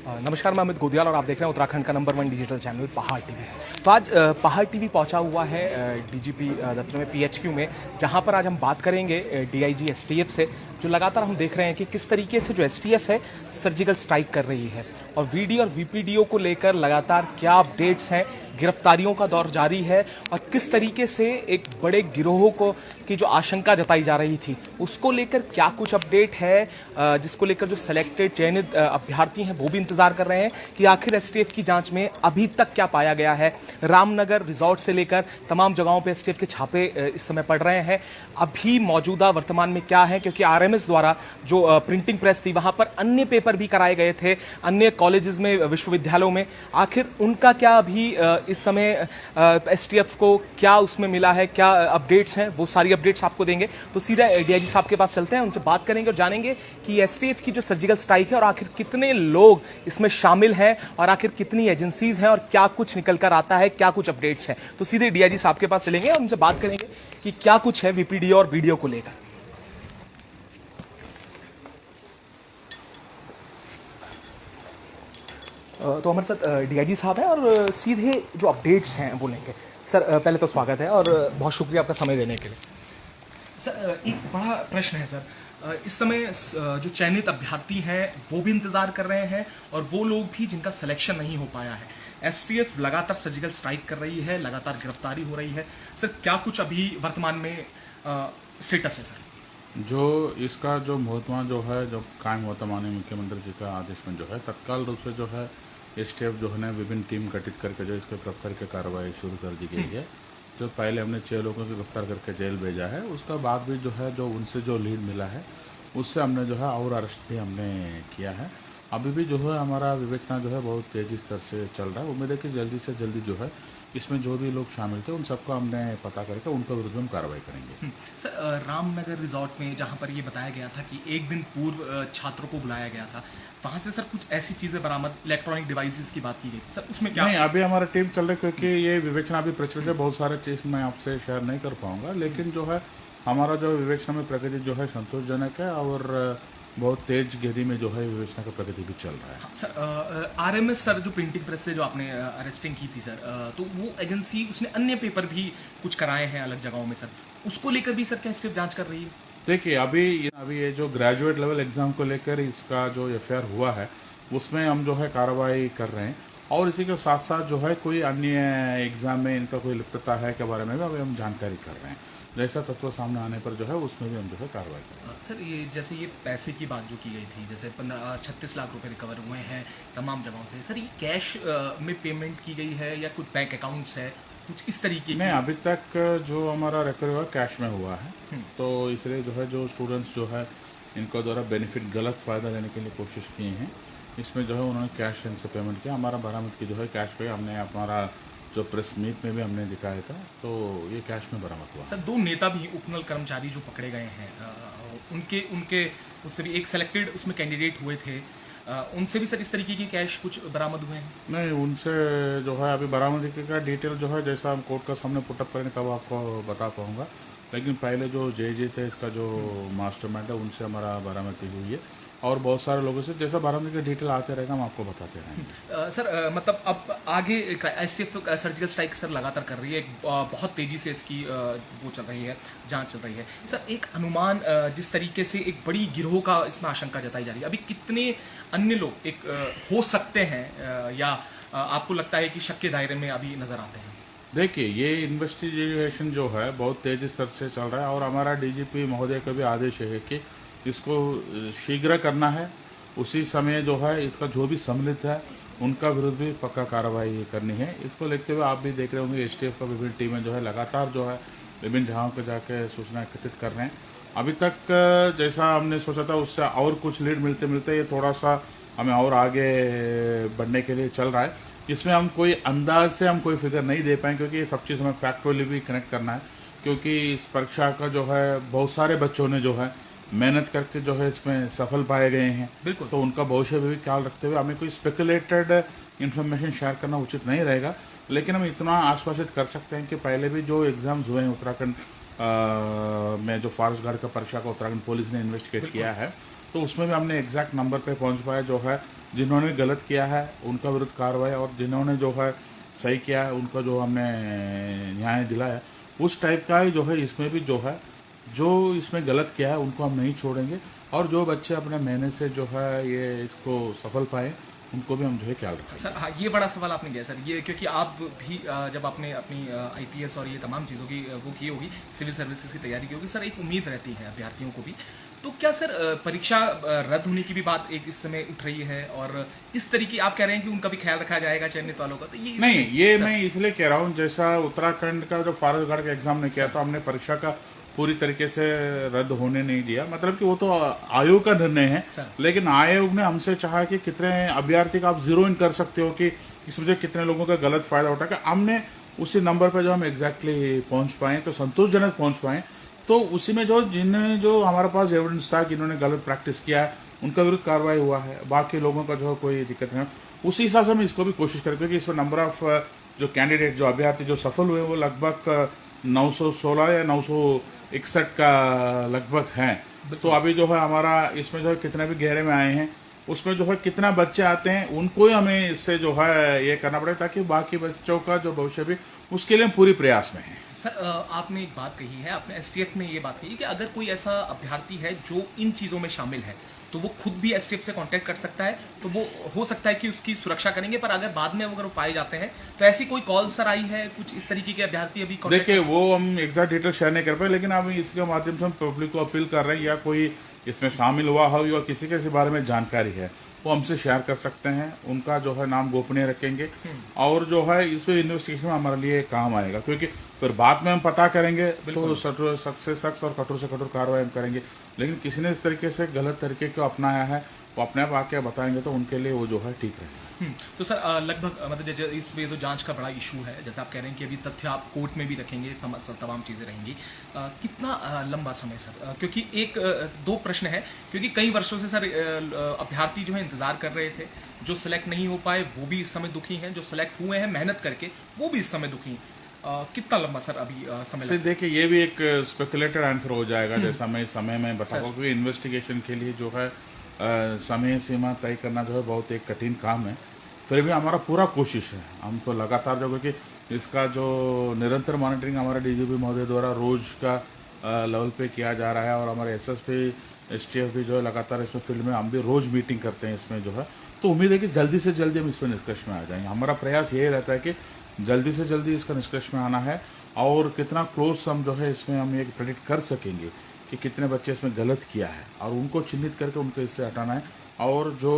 नमस्कार, मैं अमित गोदियाल और आप देख रहे हैं उत्तराखंड का नंबर 1 डिजिटल चैनल पहाड़ टीवी। तो आज पहाड़ टीवी पहुंचा हुआ है डीजीपी दफ्तर में पीएचक्यू में, जहां पर आज हम बात करेंगे डीआईजी एसटीएफ से, जो लगातार हम देख रहे हैं कि किस तरीके से जो एसटीएफ है सर्जिकल स्ट्राइक कर रही है और वीडी और वीपीडीओ को लेकर लगातार क्या अपडेट्स हैं, गिरफ्तारियों का दौर जारी है और किस तरीके से एक बड़े गिरोह को की जो आशंका जताई जा रही थी उसको लेकर क्या कुछ अपडेट है, जिसको लेकर जो सेलेक्टेड चयनित अभ्यर्थी हैं वो भी इंतजार कर रहे हैं कि आखिर एसटीएफ की जांच में अभी तक क्या पाया गया है। रामनगर रिजॉर्ट से लेकर तमाम जगहों पे एसटीएफ के छापे इस समय पड़ रहे हैं। अभी मौजूदा वर्तमान में क्या है, क्योंकि आरएमएस द्वारा जो प्रिंटिंग प्रेस थी वहां पर अन्य पेपर भी कराए गए थे अन्य कॉलेजेस में, विश्वविद्यालयों में, आखिर उनका क्या अभी इस समय एसटीएफ को क्या उसमें मिला है, क्या अपडेट्स हैं, वो सारी अपडेट्स आपको देंगे। तो सीधा डीआईजी साहब के पास चलते हैं, उनसे बात करेंगे और जानेंगे कि एसटीएफ की जो सर्जिकल स्ट्राइक है और आखिर कितने लोग इसमें शामिल हैं और आखिर कितनी एजेंसीज हैं और क्या कुछ निकल कर आता है, क्या कुछ अपडेट्स हैं। तो सीधे डीआईजी साहब के पास चलेंगे और उनसे बात करेंगे कि क्या कुछ है वीपीडीओ और वीडियो को लेकर। तो हमारे साथ डीआईजी साहब हैं और सीधे जो अपडेट्स हैं वो लेंगे। सर, पहले तो स्वागत है और बहुत शुक्रिया आपका समय देने के लिए। सर, एक बड़ा प्रश्न है सर, इस समय जो चयनित अभ्यर्थी हैं वो भी इंतजार कर रहे हैं और वो लोग भी जिनका सिलेक्शन नहीं हो पाया है। एसटीएफ लगातार सर्जिकल स्ट्राइक कर रही है, लगातार गिरफ्तारी हो रही है। सर, क्या कुछ अभी वर्तमान में स्टेटस है सर? जो इसका जो मुहतमा जो है, जो कायम हुआ था माननीय मुख्यमंत्री जी का आदेश में जो है, तत्काल रूप से जो है एसटीएफ जो है ना विभिन्न टीम गठित करके जो इसके गिरफ्तार की कार्रवाई शुरू कर दी गई है। जो पहले हमने 6 लोगों को गिरफ्तार करके जेल भेजा है, उसका बाद भी जो है जो उनसे जो लीड मिला है उससे हमने जो है और अरेस्ट भी हमने किया है। अभी भी जो है हमारा विवेचना जो है बहुत तेज़ी स्तर से चल रहा है। उम्मीद है कि जल्दी से जल्दी जो है इसमें जो भी लोग शामिल थे उन सबको हमने पता करके उनके विरुद्ध हम कार्रवाई करेंगे। सर, रामनगर रिजॉर्ट में जहां पर ये बताया गया था कि एक दिन पूर्व छात्रों को बुलाया गया था, वहां से सर कुछ ऐसी चीजें बरामद, इलेक्ट्रॉनिक डिवाइसेस की बात की गई थी, सर उसमें क्या? नहीं, अभी हमारा टीम चल रहा है क्योंकि ये विवेचना अभी प्रचलित है। बहुत सारे चीज़ मैं आपसे शेयर नहीं कर पाऊंगा, लेकिन जो है हमारा जो विवेचना में प्रगति जो है संतोषजनक है और बहुत तेज गति में जो है विवेचना का प्रगति भी चल रहा है। सर, आरएमएस सर जो प्रिंटिंग प्रेस से जो आपने अरेस्टिंग की थी सर, तो वो एजेंसी उसने अन्य पेपर भी कुछ कराए हैं अलग जगहों में सर, उसको लेकर भी सर क्या स्टेप जांच कर रही है? देखिए, अभी ये जो ग्रेजुएट लेवल एग्जाम को लेकर इसका जो एफआईआर हुआ है उसमें हम जो है कार्रवाई कर रहे हैं और इसी के साथ साथ जो है कोई अन्य एग्जाम में इनका कोई लिप्तता है के बारे में भी अभी हम जानकारी कर रहे हैं। जैसा तत्व सामने आने पर जो है उसमें भी हम जो है कार्रवाई कर रहे हैं। सर, ये जैसे ये पैसे की बात जो की गई थी, जैसे 36 लाख रुपए रिकवर हुए हैं तमाम जगहों से, सर ये कैश में पेमेंट की गई है या कुछ बैंक अकाउंट्स है, कुछ इस तरीके नहीं, अभी तक जो हमारा रिकवर हुआ कैश में हुआ है, तो इसलिए जो है जो स्टूडेंट्स जो है इनको द्वारा बेनिफिट गलत फ़ायदा लेने के लिए कोशिश की हैं, इसमें जो है उन्होंने कैश इनसे पेमेंट किया। हमारा बरामद की जो है कैश पे हमने हमारा जो प्रेस मीट में भी हमने दिखाया था, तो ये कैश में बरामद हुआ। सर, 2 नेता भी उपनल कर्मचारी जो पकड़े गए हैं, उनके उनके उससे भी एक सेलेक्टेड उसमें कैंडिडेट हुए थे, उनसे भी सर इस तरीके की कैश कुछ बरामद हुए हैं? नहीं, उनसे जो है अभी बरामदगी का डिटेल जो है जैसा हम कोर्ट का सामने पुटअप करेंगे तब आपको बता पाऊंगा, लेकिन पहले जो जे थे इसका जो मास्टरमाइंड है उनसे हमारा बरामदगी हुई है और बहुत सारे लोगों से। जैसा बरामदगी का डिटेल आते रहेगा हम आपको बताते रहेंगे। सर, मतलब अब आगे एसटीएफ तो सर्जिकल स्ट्राइक सर लगातार कर रही है, बहुत तेजी से इसकी वो चल रही है, जांच चल रही है। सर, एक अनुमान, जिस तरीके से एक बड़ी गिरोह का इसमें आशंका जताई जा रही है, अभी कितने अन्य लोग एक हो सकते हैं या आपको लगता है कि शक के दायरे में अभी नजर आते हैं? देखिए, ये इन्वेस्टिगेशन जो है बहुत तेज स्तर से चल रहा है और हमारा डीजीपी महोदय का भी आदेश है कि इसको शीघ्र करना है। उसी समय जो है इसका जो भी सम्मिलित है उनका विरुद्ध भी पक्का कार्रवाई करनी है। इसको लेते हुए आप भी देख रहे होंगे एसटीएफ का विभिन्न टीमें जो है लगातार जो है विभिन्न जगहों पर जाके सूचना एकत्रित कर रहे हैं। अभी तक जैसा हमने सोचा था उससे और कुछ लीड मिलते मिलते ये थोड़ा सा हमें और आगे बढ़ने के लिए चल रहा है। इसमें हम कोई अंदाज से हम कोई फिगर नहीं दे पाए क्योंकि ये सब चीज़ हमें फैक्टुअली भी कनेक्ट करना है, क्योंकि इस परीक्षा का जो है बहुत सारे बच्चों ने जो है मेहनत करके जो है इसमें सफल पाए गए हैं। बिल्कुल। तो उनका भविष्य भी ख्याल रखते हुए हमें कोई स्पेकुलेटेड इन्फॉर्मेशन शेयर करना उचित नहीं रहेगा, लेकिन हम इतना आश्वासित कर सकते हैं कि पहले भी जो एग्ज़ाम्स हुए हैं उत्तराखंड में, जो फॉरेस्ट गार्ड का परीक्षा को उत्तराखंड पुलिस ने इन्वेस्टिगेट किया है, तो उसमें भी हमने एग्जैक्ट नंबर पे पहुंच पाया जो है जिन्होंने गलत किया है उनका विरुद्ध कार्रवाई, और जिन्होंने जो है सही किया है उनको जो हमने न्याय दिलाया, उस टाइप का ही जो है इसमें भी जो है, जो इसमें गलत किया है उनको हम नहीं छोड़ेंगे, और जो बच्चे अपने मेहनत से जो है ये इसको सफल पाए उनको भी हम जो है ख्याल रखेंगे। सर हाँ, ये बड़ा सवाल आपने किया सर, ये क्योंकि आप भी जब आपने अपनी आईपीएस और ये तमाम चीज़ों की वो की होगी, सिविल सर्विसेज की तैयारी की होगी, सर एक उम्मीद रहती है अभ्यर्थियों को भी, तो क्या सर परीक्षा रद्द होने की भी बात एक इस समय उठ रही है, और इस तरीके आप कह रहे हैं कि उनका भी ख्याल रखा जाएगा चयनित वालों का, तो ये नहीं, ये मैं इसलिए कह रहा हूँ, जैसा उत्तराखंड का जो फॉरेस्टगार्ड का एग्जाम ने किया था, हमने परीक्षा का पूरी तरीके से रद्द होने नहीं दिया, मतलब कि वो तो आयोग का निर्णय है, लेकिन आयोग ने हमसे चाहा कि कितने अभ्यर्थी का आप जीरो इन कर सकते हो कि इसमें से कितने लोगों का गलत फायदा उठा के, हमने उसी नंबर पर जो हम एग्जैक्टली पहुंच पाए, तो संतोषजनक पहुंच पाए, तो उसी में जो हमारे पास एविडेंस था कि इन्होंने गलत प्रैक्टिस किया है उनका विरुद्ध कार्रवाई हुआ है, बाकी लोगों का जो है कोई दिक्कत नहीं, उसी हिसाब से हम इसको भी कोशिश करें, क्योंकि इसमें नंबर ऑफ जो कैंडिडेट जो अभ्यर्थी जो सफल हुए वो लगभग 916 या 961 का लगभग हैं। तो अभी जो है हमारा इसमें जो है कितने भी गहरे में आए हैं उसमें जो है कितना बच्चे आते हैं उनको ही हमें इससे जो है ये करना पड़ेगा, ताकि बाकी बच्चों का जो भविष्य भी उसके लिए हम पूरी प्रयास में हैं। सर आपने एक बात कही है, आपने एसटीएफ में ये बात कही कि अगर कोई ऐसा अभ्यर्थी है जो इन चीज़ों में शामिल है तो वो खुद भी एसटीएफ से कांटेक्ट कर सकता है, तो वो हो सकता है कि उसकी सुरक्षा करेंगे, पर अगर बाद में अगर वो पाए जाते हैं तो ऐसी कोई कॉल सर आई है कुछ इस तरीके के अभ्यर्थी अभी? देखिए वो हम एग्जैक्ट डिटेल शेयर नहीं कर पाए, लेकिन अब इसके माध्यम से हम पब्लिक को अपील कर रहे हैं, या कोई इसमें शामिल हुआ हो या किसी के इस बारे में जानकारी है वो हमसे शेयर कर सकते हैं, उनका जो है नाम गोपनीय रखेंगे, और जो है इसमें इन्वेस्टिगेशन में हमारे लिए काम आएगा, क्योंकि फिर बाद में हम पता करेंगे तो सख्त से सख्त और कठोर से कठोर कार्रवाई हम करेंगे, लेकिन किसी ने इस तरीके से गलत तरीके को अपनाया है वो अपने आप आके बताएंगे तो उनके लिए वो जो है ठीक रहेगा। तो सर लगभग मतलब इसमें तो जांच का बड़ा इशू है, जैसे आप कह रहे हैं कि अभी तथ्य आप कोर्ट में भी रखेंगे, तमाम चीज़ें रहेंगी, कितना लंबा समय सर? क्योंकि एक दो प्रश्न है, क्योंकि कई वर्षों से सर अभ्यर्थी जो है इंतजार कर रहे थे, जो सिलेक्ट नहीं हो पाए वो भी इस समय दुखी हैं, जो सिलेक्ट हुए हैं मेहनत करके वो भी इस समय दुखी हैं, कितना लंबा सर अभी समय? देखिए ये भी एक स्पेकुलेटेड आंसर हो जाएगा, जैसा मैं समय में बताऊंगा, क्योंकि इन्वेस्टिगेशन के लिए जो है समय सीमा तय करना जो है बहुत एक कठिन काम है, फिर भी हमारा पूरा कोशिश है, हम तो लगातार जो, क्योंकि इसका जो निरंतर मॉनिटरिंग हमारे डीजीपी महोदय द्वारा रोज का लेवल पे किया जा रहा है, और हमारे एसएसपी एसटीएफ भी जो है लगातार इसमें फील्ड में हम भी रोज मीटिंग करते हैं इसमें जो है, तो उम्मीद है कि जल्दी से जल्दी हम इसमें निष्कर्ष में आ जाएंगे। हमारा प्रयास यही रहता है कि जल्दी से जल्दी इसका निष्कर्ष में आना है, और कितना क्लोज हम जो है इसमें हम ये प्रेडिक्ट कर सकेंगे कि कितने बच्चे इसमें गलत किया है, और उनको चिन्हित करके उनको इससे हटाना है, और जो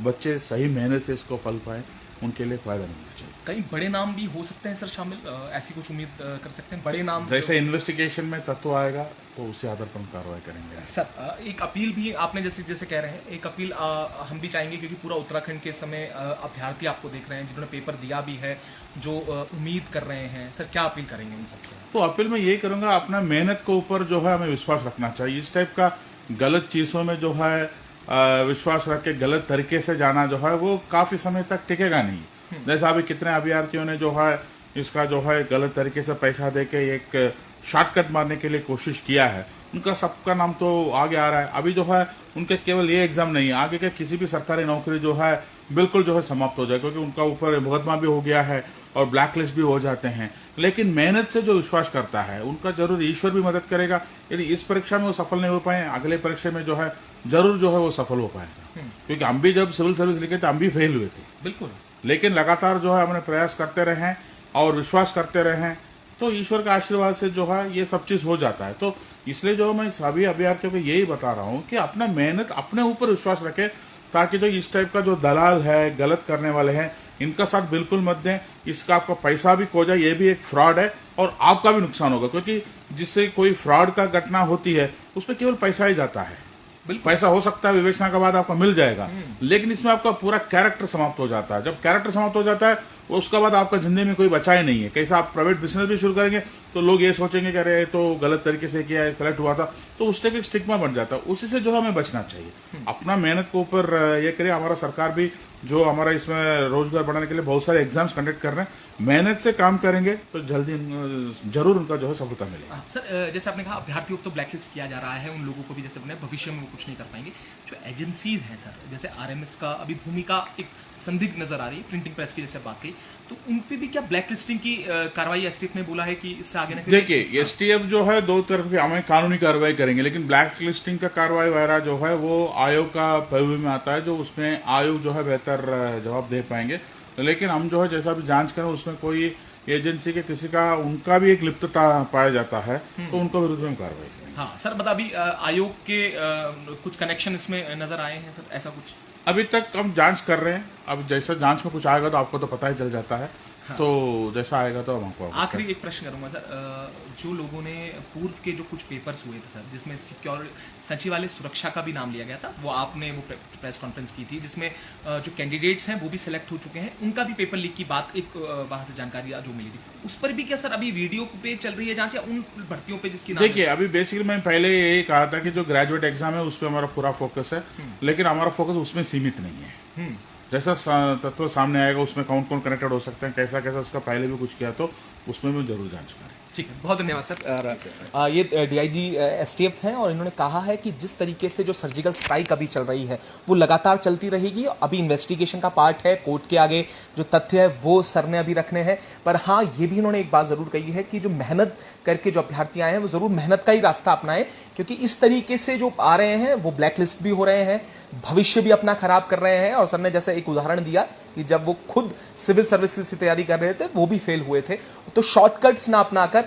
बच्चे सही मेहनत से इसको फल पाए उनके लिए फायदा मिलना चाहिए। कई बड़े नाम भी हो सकते हैं सर शामिल, ऐसी कुछ उम्मीद कर सकते हैं बड़े नाम? जैसे इन्वेस्टिगेशन में तत्व आएगा तो उसी आधार पर हम कार्रवाई करेंगे। सर एक अपील भी आपने जैसे कह रहे हैं, एक अपील हम भी चाहेंगे, क्योंकि पूरा उत्तराखंड के समय अभ्यर्थी आपको देख रहे हैं जिन्होंने पेपर दिया भी है, जो उम्मीद कर रहे हैं, सर क्या अपील करेंगे उन सबसे? तो अपील मैं यही करूँगा, अपना मेहनत के ऊपर जो है हमें विश्वास रखना चाहिए, इस टाइप का गलत चीज़ों में जो है विश्वास रख के गलत तरीके से जाना जो है वो काफ़ी समय तक टिकेगा नहीं। जैसा अभी कितने अभ्यर्थियों ने जो है इसका जो है गलत तरीके से पैसा देके एक शॉर्टकट मारने के लिए कोशिश किया है, उनका सबका नाम तो आगे आ रहा है। अभी जो है उनके केवल ये एग्जाम नहीं, आगे के किसी भी सरकारी नौकरी जो है बिल्कुल जो है समाप्त हो जाए, क्योंकि उनका ऊपर मुकदमा भी हो गया है और ब्लैक लिस्ट भी हो जाते हैं। लेकिन मेहनत से जो विश्वास करता है उनका जरूर ईश्वर भी मदद करेगा। यदि इस परीक्षा में वो सफल नहीं हो पाए, अगले परीक्षा में जो है जरूर जो है वो सफल हो पाएगा, क्योंकि हम भी जब सिविल सर्विस लिखे थे हम भी फेल हुए थे, बिल्कुल, लेकिन लगातार जो है हमने प्रयास करते रहे और विश्वास करते रहे, तो ईश्वर के आशीर्वाद से जो है ये सब चीज हो जाता है। तो इसलिए जो मैं सभी अभ्यर्थियों को यही बता रहा हूँ कि अपना मेहनत अपने ऊपर विश्वास रखें, ताकि जो इस टाइप का जो दलाल है, गलत करने वाले हैं, इनका साथ बिल्कुल मत दें। इसका आपका पैसा भी खो जाए, ये भी एक फ्रॉड है और आपका भी नुकसान होगा, क्योंकि जिससे कोई फ्रॉड का घटना होती है उसमें केवल पैसा ही जाता है। पैसा हो सकता है विवेचना के बाद आपको मिल जाएगा, लेकिन इसमें आपका पूरा कैरेक्टर समाप्त हो जाता है। जब कैरेक्टर समाप्त हो जाता है उसके बाद आपका जिंदगी में कोई बचा ही नहीं है। कैसा आप प्राइवेट बिजनेस भी शुरू करेंगे तो लोग ये सोचेंगे कि अरे तो गलत तरीके से किया है, सेलेक्ट हुआ था, तो उस टाइप एक स्टिग्मा बन जाता है। उसी से जो हमें बचना चाहिए। अपना मेहनत के ऊपर ये करिए। हमारा सरकार भी जो हमारा इसमें रोजगार बढ़ाने के लिए बहुत सारे एग्जाम्स कंडक्ट कर रहे हैं, मेहनत से काम करेंगे तो जल्दी जरूर उनका जो है सफलता मिलेगी। सर जैसे आपने कहा अभ्यर्थियों को तो ब्लैकलिस्ट किया जा रहा है, उन लोगों को भी जैसे अपने भविष्य में वो कुछ नहीं कर पाएंगे। जो एजेंसीज हैं सर, जैसे आरएमएस का अभी भूमिका एक संदिग्ध नजर आ रही है, प्रिंटिंग प्रेस की जैसे बात की, तो उन पे भी क्या ब्लैकलिस्टिंग की कार्रवाई एसटीएफ ने बोला है कि इससे आगे ना? देखिए एसटीएफ जो है दो तरफ की हमें कानूनी कार्रवाई करेंगे, लेकिन ब्लैक लिस्टिंग का कार्रवाई वगैरह जो है वो आयोग का पहलू में आता है, जो उसमें आयोग जो है बेहतर जवाब दे पाएंगे। लेकिन हम जो है जैसा भी जांच करें उसमें कोई एजेंसी के किसी का उनका भी एक लिप्तता पाया जाता है तो उनके विरुद्ध में कार्रवाई करेंगे। हाँ सर, मतलब अभी आयोग के कुछ कनेक्शन इसमें नजर आए हैं सर, ऐसा कुछ? अभी तक हम जांच कर रहे हैं, अब जैसा जांच में कुछ आएगा तो आपको तो पता ही चल जाता है। हाँ। तो जैसा आएगा तो हम आपको आखिरी एक प्रश्न करूंगा सर, जो लोगों ने पूर्व के जो कुछ पेपर्स हुए थे सर, जिसमें सिक्योर सचिवालय सुरक्षा का भी नाम लिया गया था, वो आपने वो प्रेस कॉन्फ्रेंस की थी, जिसमें जो कैंडिडेट्स हैं वो भी सिलेक्ट हो चुके हैं, उनका भी पेपर लीक की बात एक वहां से जानकारी जो मिली थी, उस पर भी क्या सर अभी वीडियो पे चल रही है जांच, या उन भर्तियों पे जिसकी? देखिए अभी बेसिकली मैं पहले यही कहा था कि जो ग्रेजुएट एग्जाम है उस पर हमारा पूरा फोकस है, लेकिन हमारा फोकस उसमें सीमित नहीं है। जैसा तत्व सामने आएगा उसमें कौन कौन कनेक्टेड हो सकते हैं, कैसा कैसा उसका पहले भी कुछ किया तो उसमें भी जरूर जांच करें। ठीक है, बहुत धन्यवाद सर। ये डीआईजी एसटीएफ हैं और इन्होंने कहा है कि जिस तरीके से जो सर्जिकल स्ट्राइक अभी चल रही है वो लगातार चलती रहेगी। अभी इन्वेस्टिगेशन का पार्ट है, कोर्ट के आगे जो तथ्य है वो सर ने अभी रखने हैं। पर हाँ, ये भी इन्होंने एक बात ज़रूर कही है कि जो मेहनत करके जो अभ्यर्थी आए हैं वो ज़रूर मेहनत का ही रास्ता अपनाएं, क्योंकि इस तरीके से जो आ रहे हैं वो ब्लैक लिस्ट भी हो रहे हैं, भविष्य भी अपना खराब कर रहे हैं। और सर ने जैसे एक उदाहरण दिया कि जब वो खुद सिविल सर्विसेज की तैयारी कर रहे थे वो भी फेल हुए थे। तो शॉर्टकट्स ना अपनाकर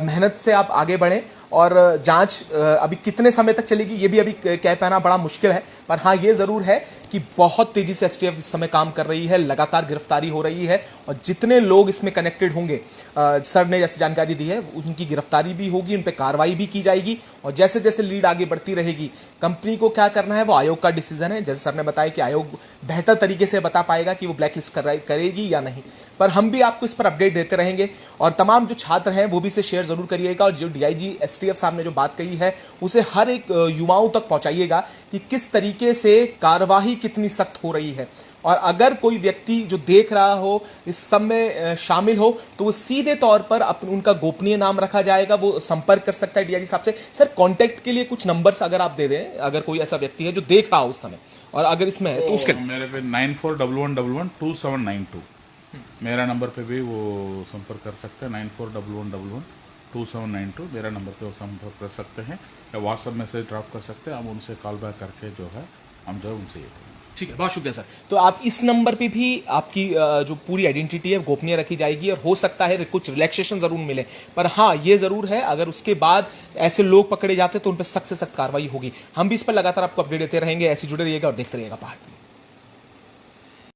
मेहनत से आप आगे बढ़ें। और जांच अभी कितने समय तक चलेगी ये भी अभी कह पाना बड़ा मुश्किल है, पर हाँ ये ज़रूर है कि बहुत तेज़ी से एसटीएफ इस समय काम कर रही है, लगातार गिरफ्तारी हो रही है, और जितने लोग इसमें कनेक्टेड होंगे सर ने जैसे जानकारी दी है उनकी गिरफ्तारी भी होगी, उन पर कार्रवाई भी की जाएगी। और जैसे जैसे लीड आगे बढ़ती रहेगी, कंपनी को क्या करना है वो आयोग का डिसीजन है। जैसे सर ने बताया कि आयोग बेहतर तरीके से बता पाएगा कि वो ब्लैकलिस्ट करेगी या नहीं, पर हम भी आपको इस पर अपडेट देते रहेंगे। और तमाम जो छात्र हैं वो भी इसे शेयर जरूर करिएगा, और जो डीआईजी एसटीएफ साहब ने जो बात कही है उसे हर एक युवाओं तक पहुंचाइएगा कि किस तरीके से कार्यवाही कितनी सख्त हो रही है। और अगर कोई व्यक्ति जो देख रहा हो इस सब में शामिल हो तो वो सीधे तौर पर उनका गोपनीय नाम रखा जाएगा, वो संपर्क कर सकता है डीआईजी साहब से। सर कांटेक्ट के लिए कुछ नंबर्स अगर आप दे दें, अगर कोई ऐसा व्यक्ति है जो देख रहा हो उस समय, और अगर इसमें है तो उसके मेरे पे 9411112792 मेरा नंबर पे भी वो संपर्क कर सकते हैं। 9411112792 मेरा नंबर पे वो संपर्क कर सकते हैं, या व्हाट्सएप मैसेज ड्रॉप कर सकते हैं। हम उनसे कॉल बैक करके जो है हम जो है उनसे ये करेंगे। ठीक है, बहुत शुक्रिया सर। तो आप इस नंबर पे भी आपकी जो पूरी आइडेंटिटी है गोपनीय रखी जाएगी, और हो सकता है कुछ रिलैक्सेशन जरूर मिले, पर हाँ ये जरूर है अगर उसके बाद ऐसे लोग पकड़े जाते तो उन पर सख्त से सख्त कार्रवाई होगी। हम भी इस पर लगातार आपको अपडेट देते रहेंगे। ऐसे जुड़े रहिएगा और देखते रहिएगा पहाड़।